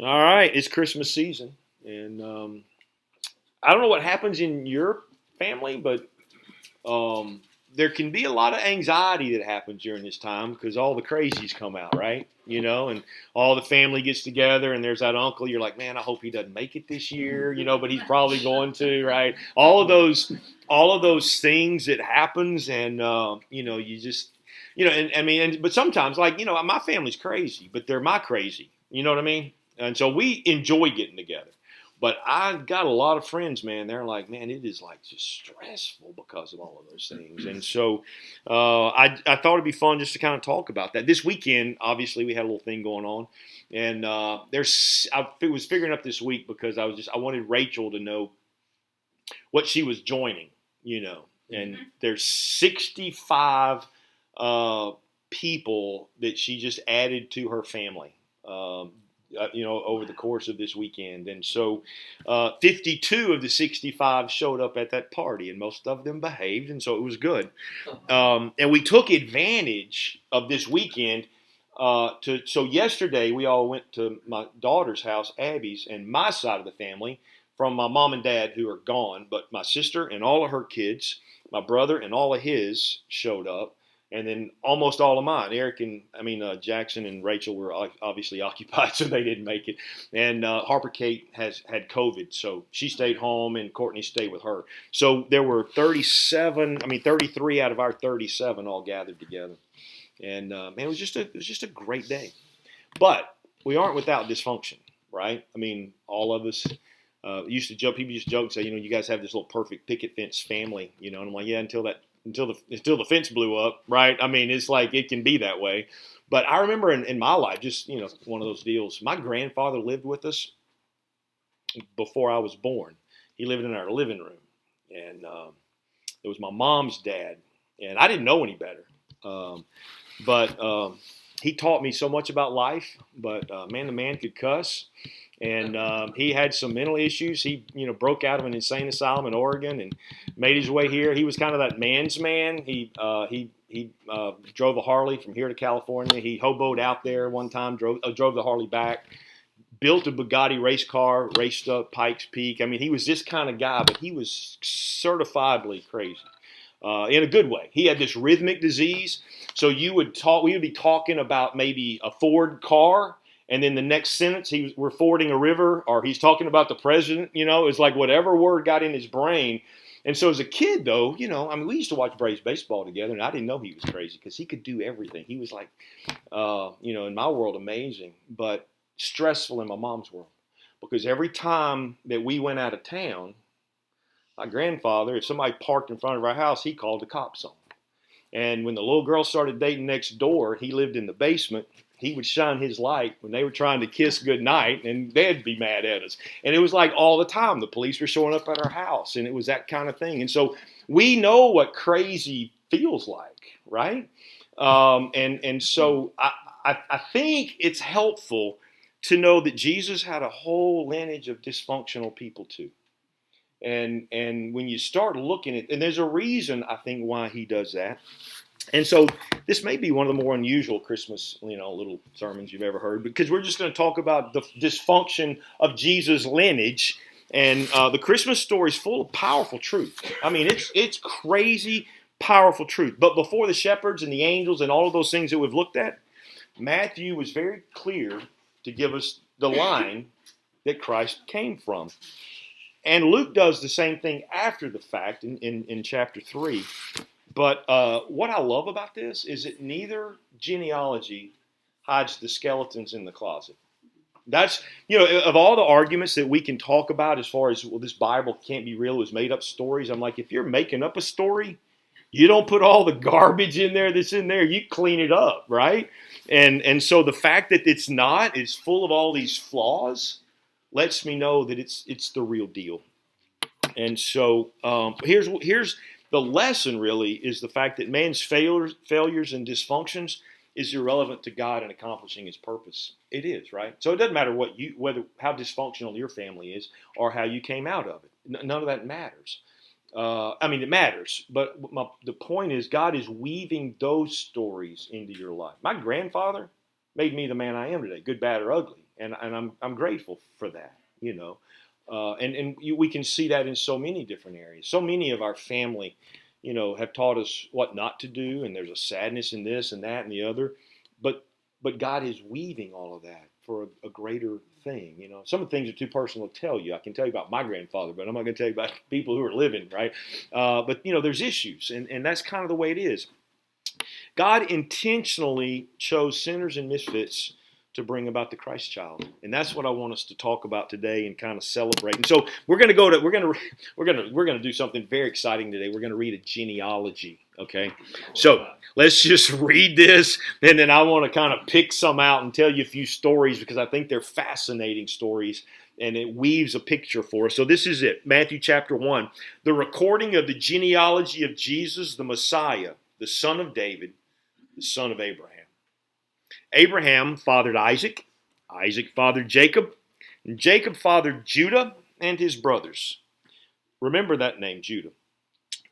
All right, it's Christmas season, and I don't know what happens in your family, but there can be a lot of anxiety that happens during this time because all the crazies come out, right? And all the family gets together, and there's that uncle. You're like, man, I hope he doesn't make it this year, but he's probably going to, right? All of those things that happens, and you just, and I mean, but sometimes, like, my family's crazy, but they're my crazy. You know what I mean? And so we enjoy getting together. But I've got a lot of friends, man. They're like, man, it is like just stressful because of all of those things. And so I thought it'd be fun just to kind of talk about that. This weekend, obviously, we had a little thing going on. And I was figuring up this week because I wanted Rachel to know what she was joining. And there's 65 people that she just added to her family. Over the course of this weekend. And so 52 of the 65 showed up at that party, and most of them behaved, and so it was good. And we took advantage of this weekend so yesterday we all went to my daughter's house, Abby's, and my side of the family from my mom and dad who are gone, but my sister and all of her kids, my brother and all of his showed up. And then almost all of mine, Jackson and Rachel were obviously occupied, so they didn't make it. And Harper Kate had COVID, so she stayed home, and Courtney stayed with her. So there were 33 out of our 37 all gathered together. And man, it was just a great day. But we aren't without dysfunction, right? I mean, all of us used to joke. People used to joke and say, you guys have this little perfect picket fence family, and I'm like, yeah, until the fence blew up, right? I mean, it's like it can be that way. But I remember in my life, just one of those deals. My grandfather lived with us before I was born. He lived in our living room, and it was my mom's dad, and I didn't know any better. But he taught me so much about life. But man, the man could cuss. And he had some mental issues. He, broke out of an insane asylum in Oregon and made his way here. He was kind of that man's man. He drove a Harley from here to California. He hoboed out there one time, drove the Harley back, built a Bugatti race car, raced up Pikes Peak. I mean, he was this kind of guy, but he was certifiably crazy. In a good way. He had this rhythmic disease. So we would be talking about maybe a Ford car, and then the next sentence we're fording a river, or he's talking about the president. It's like whatever word got in his brain. And so as a kid, though, we used to watch Braves baseball together, and I didn't know he was crazy because he could do everything. He was like, in my world, amazing, but stressful in my mom's world, because every time that we went out of town, my grandfather, if somebody parked in front of our house, he called the cops on them. And when the little girl started dating next door, he lived in the basement. He would shine his light when they were trying to kiss goodnight, and they'd be mad at us. And it was like all the time. The police were showing up at our house, and it was that kind of thing. And so we know what crazy feels like, right? So I think it's helpful to know that Jesus had a whole lineage of dysfunctional people too. And when you start looking at, and there's a reason, I think, why he does that. And so this may be one of the more unusual Christmas, little sermons you've ever heard, because we're just going to talk about the dysfunction of Jesus' lineage. And the Christmas story is full of powerful truth. I mean, it's crazy, powerful truth. But before the shepherds and the angels and all of those things that we've looked at, Matthew was very clear to give us the line that Christ came from. And Luke does the same thing after the fact in chapter 3. But what I love about this is that neither genealogy hides the skeletons in the closet. That's, of all the arguments that we can talk about as far as, well, this Bible can't be real, it was made up stories. I'm like, if you're making up a story, you don't put all the garbage in there that's in there. You clean it up, right? And so the fact that it's full of all these flaws, lets me know that it's the real deal. And so here's the lesson. Really is the fact that man's failures and dysfunctions is irrelevant to God in accomplishing His purpose. It is, right? So it doesn't matter how dysfunctional your family is or how you came out of it. None of that matters. It matters, but the point is God is weaving those stories into your life. My grandfather made me the man I am today, good, bad, or ugly. and I'm grateful for that. We can see that in so many different areas. So many of our family, have taught us what not to do, and there's a sadness in this and that and the other, but God is weaving all of that for a greater thing. Some of the things are too personal to tell you. I can tell you about my grandfather, but I'm not going to tell you about people who are living, right? But there's issues, and that's kind of the way it is. God intentionally chose sinners and misfits to bring about the Christ child, and that's what I want us to talk about today and kind of celebrate. And so we're going to do something very exciting today. We're going to read a genealogy. Okay, so let's just read this, and then I want to kind of pick some out and tell you a few stories because I think they're fascinating stories, and it weaves a picture for us. So this is it, Matthew chapter 1, the recording of the genealogy of Jesus, the Messiah, the son of David, the son of Abraham. Abraham fathered Isaac, Isaac fathered Jacob, and Jacob fathered Judah and his brothers. Remember that name, Judah.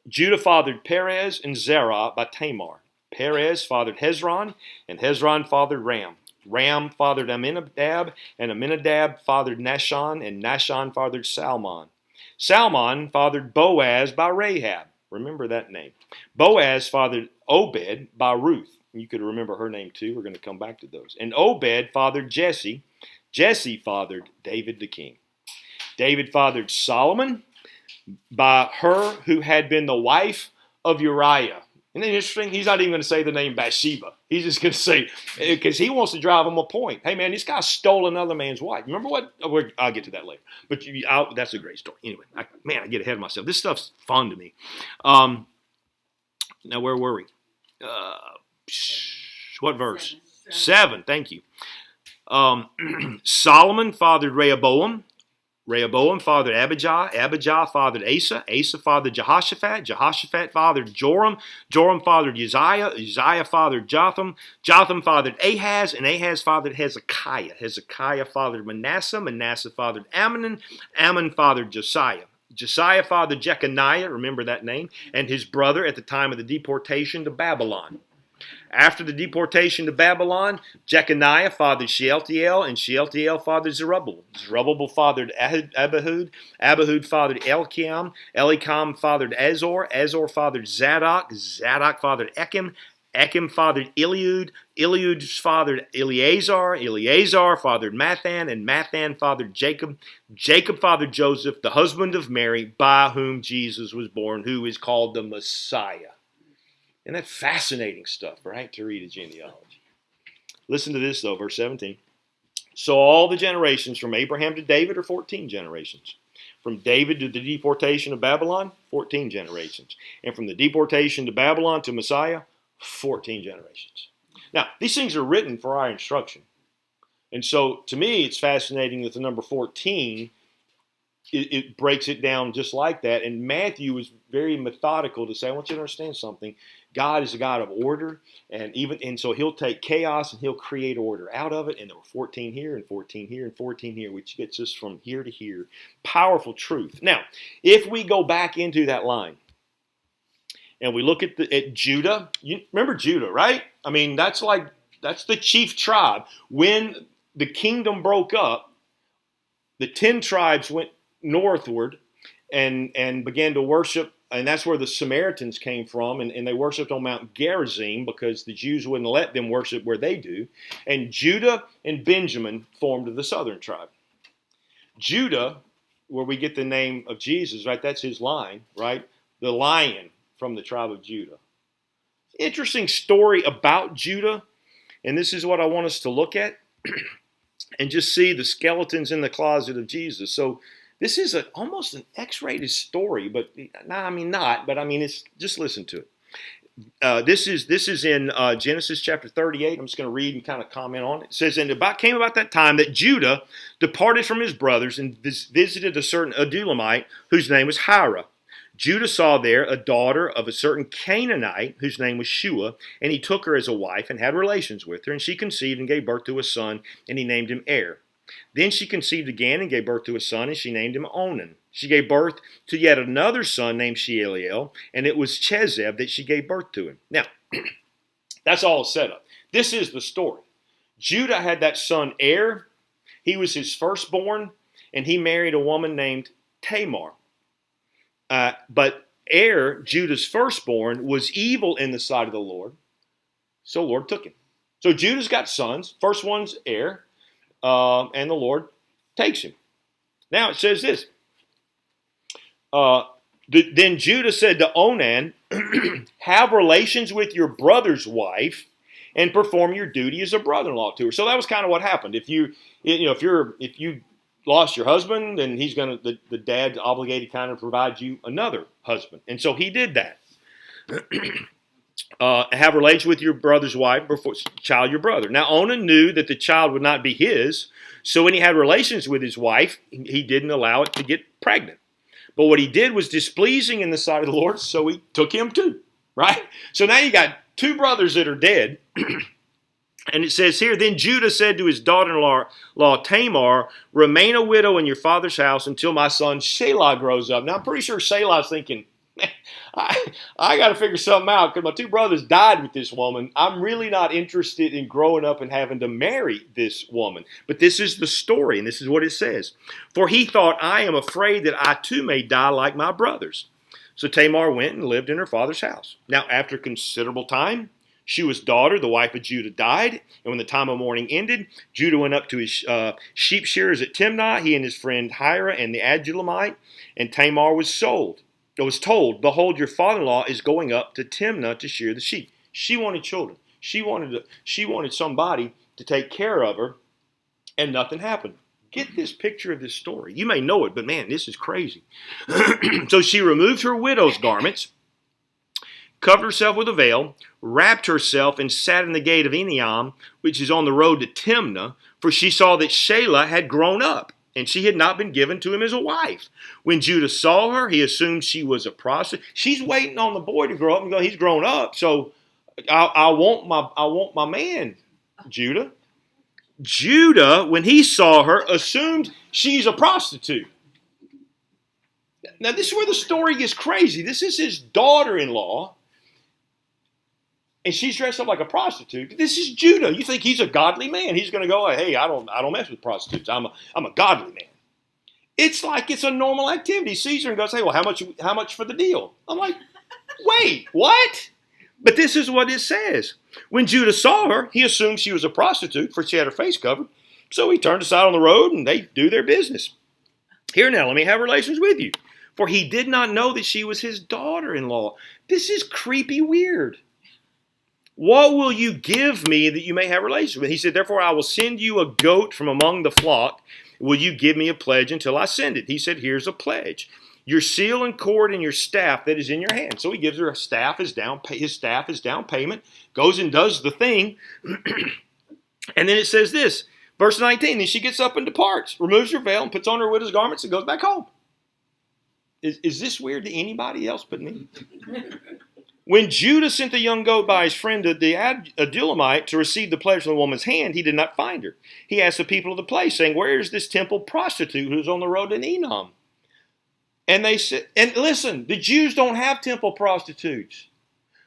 Judah fathered Perez and Zerah by Tamar. Perez fathered Hezron, and Hezron fathered Ram. Ram fathered Amminadab, and Amminadab fathered Nahshon, and Nahshon fathered Salmon. Salmon fathered Boaz by Rahab. Remember that name. Boaz fathered Obed by Ruth. You could remember her name too. We're going to come back to those. And Obed fathered Jesse. Jesse fathered David the king. David fathered Solomon by her who had been the wife of Uriah. Isn't that interesting? He's not even going to say the name Bathsheba. He's just going to say, because he wants to drive him a point. Hey, man, this guy stole another man's wife. Remember what? I'll get to that later. But that's a great story. Anyway, I get ahead of myself. This stuff's fun to me. Now, where were we? What verse? 7. Thank you. Solomon fathered Rehoboam. Rehoboam fathered Abijah. Abijah fathered Asa. Asa fathered Jehoshaphat. Jehoshaphat fathered Joram. Joram fathered Uzziah. Uzziah fathered Jotham. Jotham fathered Ahaz. And Ahaz fathered Hezekiah. Hezekiah fathered Manasseh. Manasseh fathered Ammon. Ammon fathered Josiah. Josiah fathered Jeconiah, remember that name, and his brother at the time of the deportation to Babylon. After the deportation to Babylon, Jeconiah fathered Shealtiel, and Shealtiel fathered Zerubbabel. Zerubbabel fathered Abihud. Abihud fathered Eliakim. Eliakim fathered Azor. Azor fathered Zadok. Zadok fathered Echem. Echem fathered Eliud. Eliud fathered Eleazar. Eleazar fathered Mathan, and Mathan fathered Jacob. Jacob fathered Joseph, the husband of Mary, by whom Jesus was born, who is called the Messiah. Isn't that fascinating stuff, right, to read a genealogy? Listen to this, though, verse 17. So all the generations from Abraham to David are 14 generations. From David to the deportation of Babylon, 14 generations. And from the deportation to Babylon to Messiah, 14 generations. Now, these things are written for our instruction. And so, to me, it's fascinating that the number 14, it breaks it down just like that. And Matthew was very methodical to say, I want you to understand something. God is a God of order, and so he'll take chaos and he'll create order out of it. And there were 14 here and 14 here and 14 here, which gets us from here to here. Powerful truth. Now, if we go back into that line and we look at Judah, you remember Judah, right? I mean, that's the chief tribe. When the kingdom broke up, the 10 tribes went northward and began to worship. And that's where the Samaritans came from, and they worshipped on Mount Gerizim because the Jews wouldn't let them worship where they do. And Judah and Benjamin formed the southern tribe. Judah, where we get the name of Jesus, right? That's his line, right? The lion from the tribe of Judah. Interesting story about Judah, and this is what I want us to look at and just see the skeletons in the closet of Jesus. So this is almost an X-rated story, but it's just listen to it. This is in Genesis chapter 38. I'm just going to read and kind of comment on it. It says, and it came about that time that Judah departed from his brothers and visited a certain Adulamite whose name was Hira. Judah saw there a daughter of a certain Canaanite whose name was Shua, and he took her as a wife and had relations with her, and she conceived and gave birth to a son, and he named him Er. Then she conceived again and gave birth to a son, and she named him Onan. She gave birth to yet another son named Shealtiel, and it was Chezeb that she gave birth to him. Now, that's all set up. This is the story. Judah had that son Er. He was his firstborn, and he married a woman named Tamar. But Judah's firstborn, was evil in the sight of the Lord, so the Lord took him. So Judah's got sons. First one's Er, and the Lord takes him. Now it says this. Then Judah said to Onan, have relations with your brother's wife and perform your duty as a brother-in-law to her. So that was kind of what happened. If you lost your husband, then the dad's obligated kind of provide you another husband. And so he did that. Have relations with your brother's wife before child your brother. Now Onan knew that the child would not be his, so when he had relations with his wife, he didn't allow it to get pregnant. But what he did was displeasing in the sight of the Lord, so he took him too, right? So now you got two brothers that are dead. And it says here, then Judah said to his daughter-in-law Tamar, remain a widow in your father's house until my son Shelah grows up. Now I'm pretty sure Shelah's thinking, I got to figure something out because my two brothers died with this woman. I'm really not interested in growing up and having to marry this woman. But this is the story, and this is what it says. For he thought, I am afraid that I too may die like my brothers. So Tamar went and lived in her father's house. Now, after considerable time, Shua's daughter, the wife of Judah, died. And when the time of mourning ended, Judah went up to his sheep shearers at Timnah, he and his friend Hira and the Adullamite, and Tamar was told, behold, your father-in-law is going up to Timnah to shear the sheep. She wanted children. She wanted somebody to take care of her, and nothing happened. Get this picture of this story. You may know it, but man, this is crazy. So she removed her widow's garments, covered herself with a veil, wrapped herself, and sat in the gate of Eniam, which is on the road to Timnah, for she saw that Shelah had grown up, and she had not been given to him as a wife. When Judah saw her, he assumed she was a prostitute. She's waiting on the boy to grow up and go, he's grown up, so I want my man, Judah. Judah, when he saw her, assumed she's a prostitute. Now, this is where the story gets crazy. This is his daughter-in-law, and she's dressed up like a prostitute. This is Judah. You think he's a godly man? He's going to go, hey, I don't mess with prostitutes. I'm a godly man. It's like it's a normal activity. He sees her and goes, hey, well, how much for the deal? I'm like, wait, what? But this is what it says. When Judah saw her, he assumed she was a prostitute, for she had her face covered. So he turned aside on the road, and they do their business. Here now, let me have relations with you. For he did not know that she was his daughter-in-law. This is creepy weird. What will you give me that you may have relations with? He said, therefore I will send you a goat from among the flock. Will you give me a pledge until I send it? He said, here's a pledge. Your seal and cord and your staff that is in your hand. So he gives her his staff is down payment, goes and does the thing. And then it says this, verse 19, then she gets up and departs, removes her veil and puts on her widow's garments and goes back home. Is this weird to anybody else but me? When Judah sent the young goat by his friend the Adullamite to receive the pledge from the woman's hand, he did not find her. He asked the people of the place, saying, where is this temple prostitute who's on the road to Enam? And they said, and listen, the Jews don't have temple prostitutes.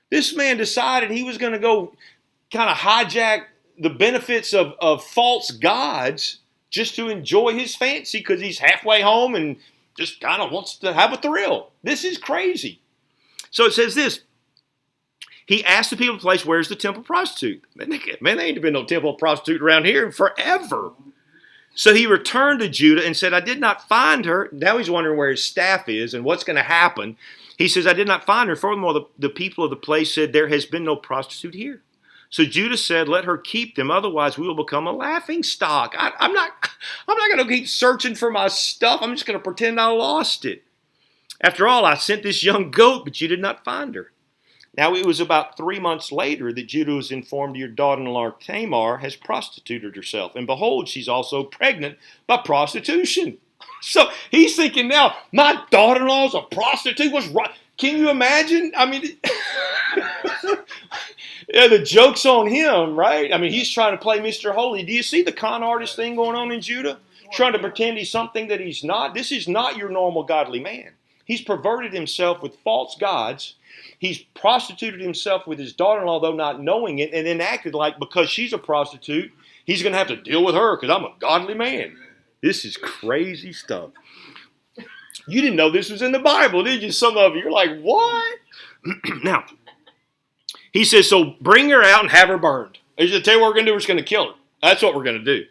This man decided he was going to go kind of hijack the benefits of false gods just to enjoy his fancy because he's halfway home and just kind of wants to have a thrill. This is crazy. So it says this. He asked the people of the place, where's the temple prostitute? Man, there ain't been no temple prostitute around here forever. So he returned to Judah and said, I did not find her. Now he's wondering where his staff is and what's going to happen. He says, I did not find her. Furthermore, the people of the place said, there has been no prostitute here. So Judah said, let her keep them. Otherwise, we will become a laughing stock. I'm not going to keep searching for my stuff. I'm just going to pretend I lost it. After all, I sent this young goat, but you did not find her. Now it was about 3 months later that Judah was informed your daughter-in-law Tamar has prostituted herself. And behold, she's also pregnant by prostitution. So he's thinking now, my daughter-in-law's a prostitute? What's right? Can you imagine? I mean, yeah, the joke's on him, right? I mean, he's trying to play Mr. Holy. Do you see the con artist thing going on in Judah? Trying to pretend he's something that he's not. This is not your normal godly man. He's perverted himself with false gods. He's prostituted himself with his daughter-in-law, though not knowing it, and then acted like because she's a prostitute, He's going to have to deal with her because I'm a godly man. This is crazy stuff. You didn't know this was in the Bible, did you? Some of you are like, what? Now, he says, so bring her out and have her burned. He said, tell you what we're going to do, we're just going to kill her. That's what we're going to do.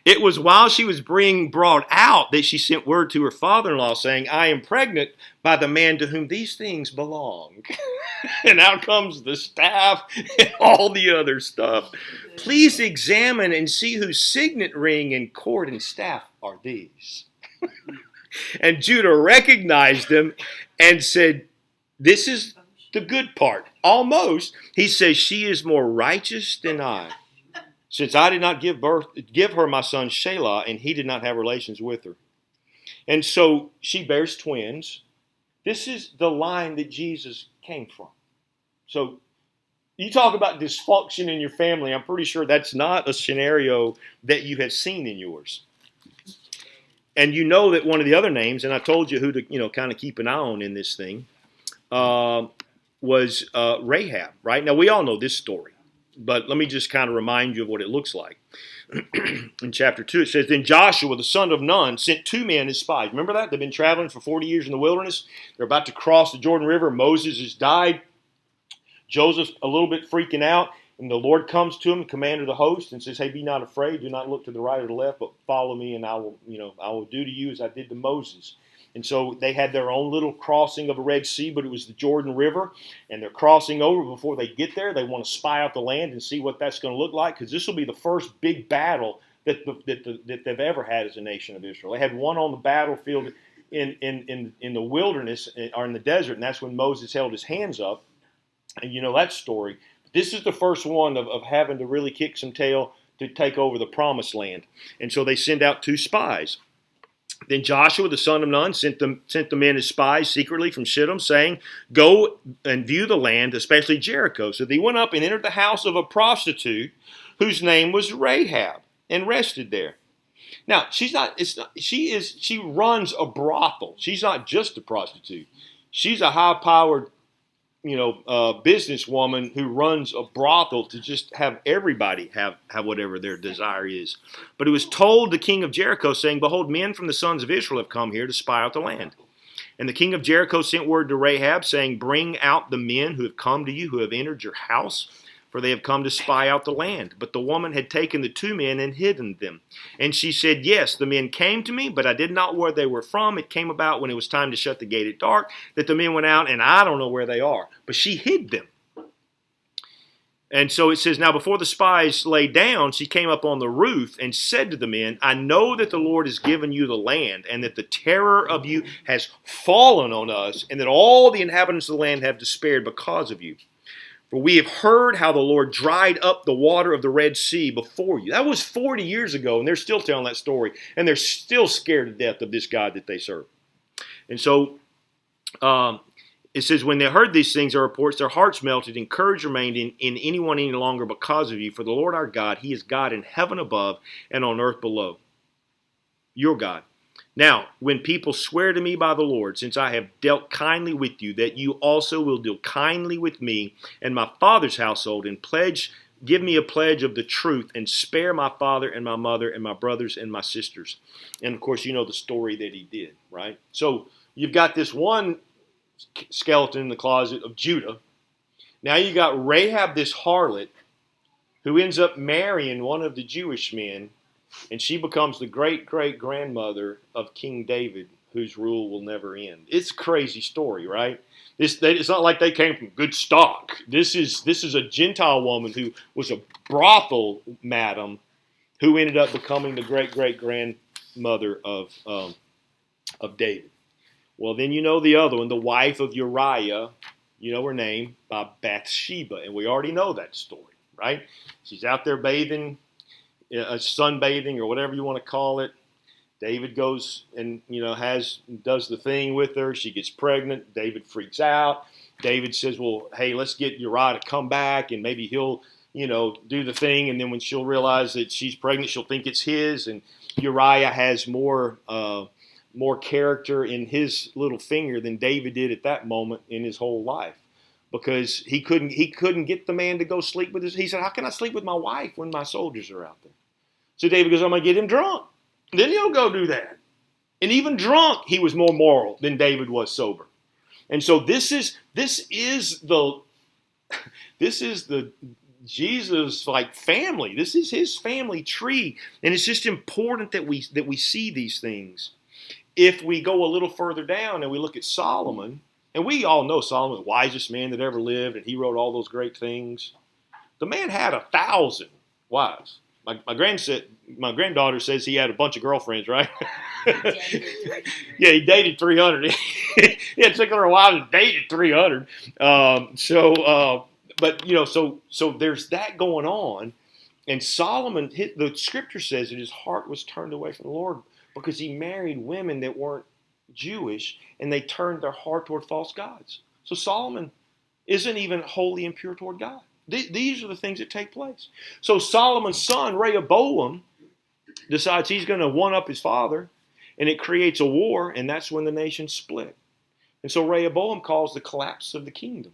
It was while she was being brought out that she sent word to her father-in-law saying, I am pregnant by the man to whom these things belong. And out comes the staff and all the other stuff. Please examine and see whose signet ring and cord and staff are these. And Judah recognized them and said, this is the good part. Almost, he says, she is more righteous than I. Since I did not give her my son Shelah, and he did not have relations with her. And so she bears twins. This is the line that Jesus came from. So you talk about dysfunction in your family. I'm pretty sure that's not a scenario that you have seen in yours. And you know that one of the other names, and I told you who to kind of keep an eye on in this thing, was Rahab, right? Now, we all know this story. But let me just kind of remind you of what it looks like. In chapter 2, it says, then Joshua, the son of Nun, sent 2 men as spies. Remember that? They've been traveling for 40 years in the wilderness. They're about to cross the Jordan River. Moses has died. Joseph's a little bit freaking out. And the Lord comes to him, the commander of the host, and says, hey, be not afraid. Do not look to the right or the left, but follow me, and I will do to you as I did to Moses. And so they had their own little crossing of a Red Sea, but it was the Jordan River. And they're crossing over. Before they get there, they want to spy out the land and see what that's going to look like, because this will be the first big battle that they've ever had as a nation of Israel. They had one on the battlefield in the wilderness or in the desert, and that's when Moses held his hands up. And you know that story. This is the first one of having to really kick some tail to take over the promised land. And so they send out 2 spies. Then Joshua, the son of Nun, sent the men as spies secretly from Shittim, saying, go and view the land, especially Jericho. So they went up and entered the house of a prostitute whose name was Rahab, and rested there. Now, she runs a brothel. She's not just a prostitute. She's a high-powered businesswoman who runs a brothel to just have everybody have whatever their desire is. But it was told the king of Jericho, saying, behold, men from the sons of Israel have come here to spy out the land. And the king of Jericho sent word to Rahab, saying, bring out the men who have come to you, who have entered your house, for they have come to spy out the land. But the woman had taken the 2 men and hidden them. And she said, yes, the men came to me, but I did not know where they were from. It came about when it was time to shut the gate at dark, that the men went out, and I don't know where they are. But she hid them. And so it says, now before the spies lay down, she came up on the roof and said to the men, I know that the Lord has given you the land, and that the terror of you has fallen on us, and that all the inhabitants of the land have despaired because of you. For we have heard how the Lord dried up the water of the Red Sea before you. That was 40 years ago, and they're still telling that story. And they're still scared to death of this God that they serve. And so it says, when they heard these things or reports, their hearts melted, and courage remained in anyone any longer because of you. For the Lord our God, he is God in heaven above and on earth below. Your God. Now, when people swear to me by the Lord, since I have dealt kindly with you, that you also will deal kindly with me and my father's household, and give me a pledge of the truth, and spare my father and my mother and my brothers and my sisters. And of course, you know the story that he did, right? So you've got this one skeleton in the closet of Judah. Now you got Rahab, this harlot, who ends up marrying one of the Jewish men. And she becomes the great-great-grandmother of King David, whose rule will never end. It's a crazy story, right? It's not like they came from good stock. This is a Gentile woman who was a brothel madam who ended up becoming the great-great-grandmother of David. Well, then you know the other one, the wife of Uriah, you know her name, by Bathsheba. And we already know that story, right? She's out there bathing, sunbathing or whatever you want to call it. David goes and does the thing with her. She gets pregnant. David freaks out. David says, well, hey, let's get Uriah to come back, and maybe he'll do the thing. And then when she'll realize that she's pregnant, she'll think it's his. And Uriah has more character in his little finger than David did at that moment in his whole life. because he couldn't get the man to go sleep with his. He said, "How can I sleep with my wife when my soldiers are out there?" So David goes, "I'm going to get him drunk. Then he'll go do that." And even drunk, he was more moral than David was sober. And so this is the Jesus like family. This is his family tree, and it's just important that we see these things. If we go a little further down and we look at Solomon, and we all know Solomon, the wisest man that ever lived, and he wrote all those great things. The man had 1,000 wives. My granddaughter says he had a bunch of girlfriends, right? Yeah, he dated 300. He had 600 wives and dated 300. So there's that going on. And Solomon, the scripture says that his heart was turned away from the Lord because he married women that weren't Jewish, and they turned their heart toward false gods. So Solomon isn't even holy and pure toward God. These are the things that take place. So Solomon's son, Rehoboam, decides he's going to one-up his father, and it creates a war, and that's when the nation split. And so Rehoboam calls the collapse of the kingdom.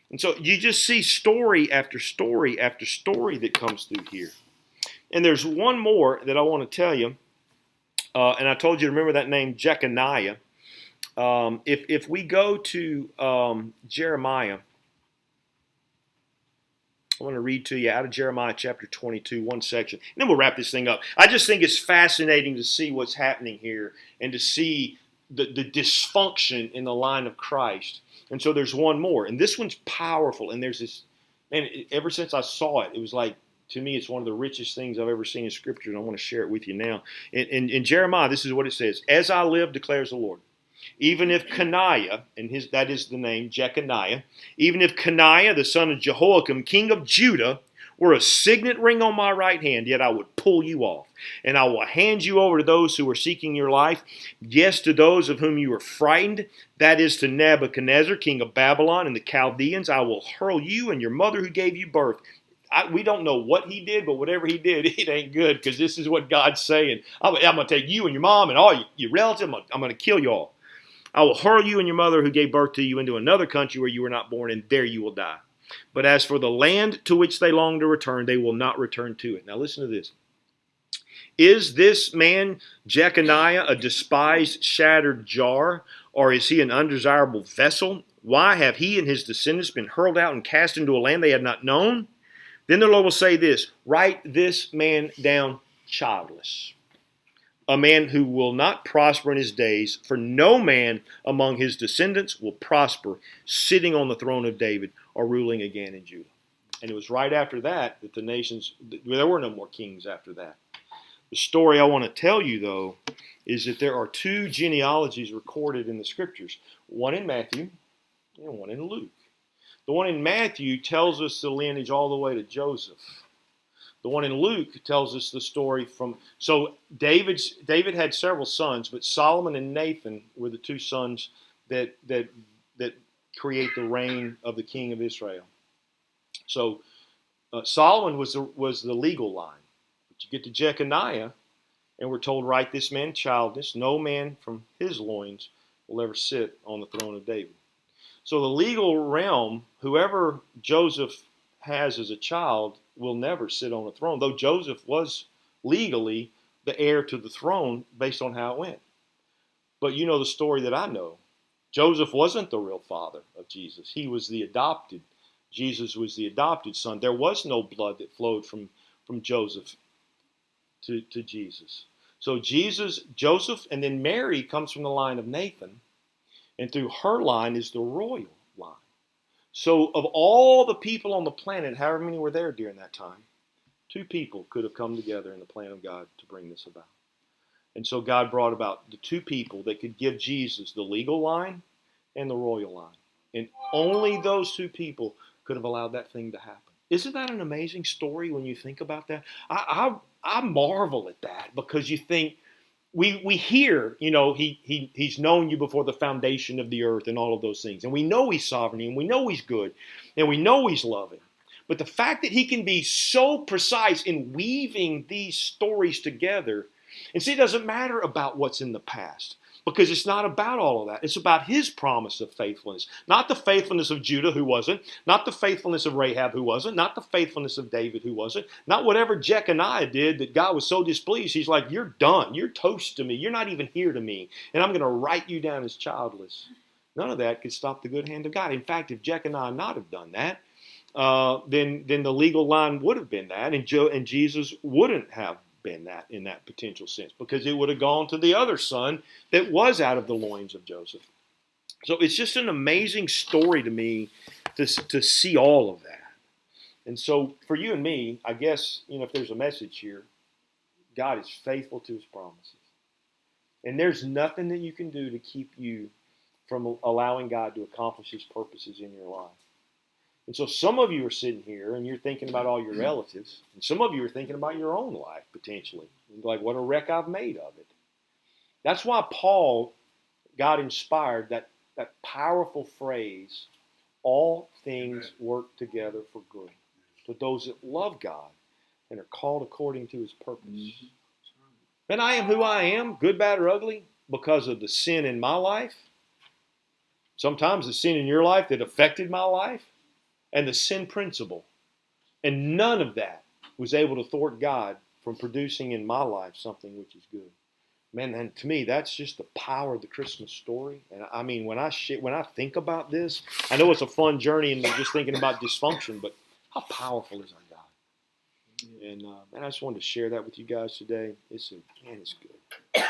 And so you just see story after story after story that comes through here. And there's one more that I want to tell you, and I told you to remember that name, Jeconiah. If we go to Jeremiah, I want to read to you out of Jeremiah chapter 22, one section. And then we'll wrap this thing up. I just think it's fascinating to see what's happening here and to see the dysfunction in the line of Christ. And so there's one more. And this one's powerful. And there's this, man, ever since I saw it, it was like, to me, it's one of the richest things I've ever seen in Scripture. And I want to share it with you now. In Jeremiah, this is what it says. As I live, declares the Lord. Even if Coniah, and that is the name, Jeconiah, even if Coniah, the son of Jehoiakim, king of Judah, were a signet ring on my right hand, yet I would pull you off. And I will hand you over to those who are seeking your life, yes, to those of whom you are frightened, that is to Nebuchadnezzar, king of Babylon, and the Chaldeans. I will hurl you and your mother who gave you birth. We don't know what he did, but whatever he did, it ain't good, because this is what God's saying. I'm going to take you and your mom and all your relatives, I'm going to kill you all. I will hurl you and your mother who gave birth to you into another country where you were not born, and there you will die. But as for the land to which they long to return, they will not return to it. Now listen to this. Is this man, Jeconiah, a despised, shattered jar, or is he an undesirable vessel? Why have he and his descendants been hurled out and cast into a land they had not known? Then the Lord will say this, write this man down childless, a man who will not prosper in his days, for no man among his descendants will prosper, sitting on the throne of David or ruling again in Judah. And it was right after that the nations, there were no more kings after that. The story I want to tell you, though, is that there are two genealogies recorded in the Scriptures, one in Matthew and one in Luke. The one in Matthew tells us the lineage all the way to Joseph. The one in Luke tells us the story from, so David had several sons, but Solomon and Nathan were the two sons that create the reign of the king of Israel. So Solomon was the legal line. But you get to Jeconiah, and we're told, write this man childless. No man from his loins will ever sit on the throne of David. So the legal realm, whoever Joseph has as a child will never sit on a throne, though Joseph was legally the heir to the throne based on how it went. But you know the story that I know. Joseph wasn't the real father of Jesus. He was the adopted. Jesus was the adopted son. There was no blood that flowed from Joseph to Jesus. So Joseph, and then Mary comes from the line of Nathan, and through her line is the royal line. So of all the people on the planet, however many were there during that time, two people could have come together in the plan of God to bring this about. And so God brought about the two people that could give Jesus the legal line and the royal line. And only those two people could have allowed that thing to happen. Isn't that an amazing story when you think about that? I marvel at that, because you think, we hear, he's known you before the foundation of the earth and all of those things. And we know he's sovereign, and we know he's good, and we know he's loving. But the fact that he can be so precise in weaving these stories together, and see, it doesn't matter about what's in the past. Because it's not about all of that. It's about his promise of faithfulness. Not the faithfulness of Judah, who wasn't. Not the faithfulness of Rahab, who wasn't. Not the faithfulness of David, who wasn't. Not whatever Jeconiah did that God was so displeased. He's like, you're done. You're toast to me. You're not even here to me. And I'm going to write you down as childless. None of that could stop the good hand of God. In fact, if Jeconiah not have done that, then the legal line would have been that. And Jesus wouldn't have been that in that potential sense, because it would have gone to the other son that was out of the loins of Joseph. So it's just an amazing story to me to see all of that. And so for you and me, I guess, if there's a message here, God is faithful to his promises. And there's nothing that you can do to keep you from allowing God to accomplish his purposes in your life. And so some of you are sitting here and you're thinking about all your relatives. And some of you are thinking about your own life, potentially. Like, what a wreck I've made of it. That's why Paul, God inspired that powerful phrase, all things work together for good, to those that love God and are called according to his purpose. Mm-hmm. And I am who I am, good, bad, or ugly, because of the sin in my life. Sometimes the sin in your life that affected my life. And the sin principle. And none of that was able to thwart God from producing in my life something which is good. Man, and to me, that's just the power of the Christmas story. And I mean, when I think about this, I know it's a fun journey and just thinking about dysfunction, but how powerful is our God? And I just wanted to share that with you guys today. It's good.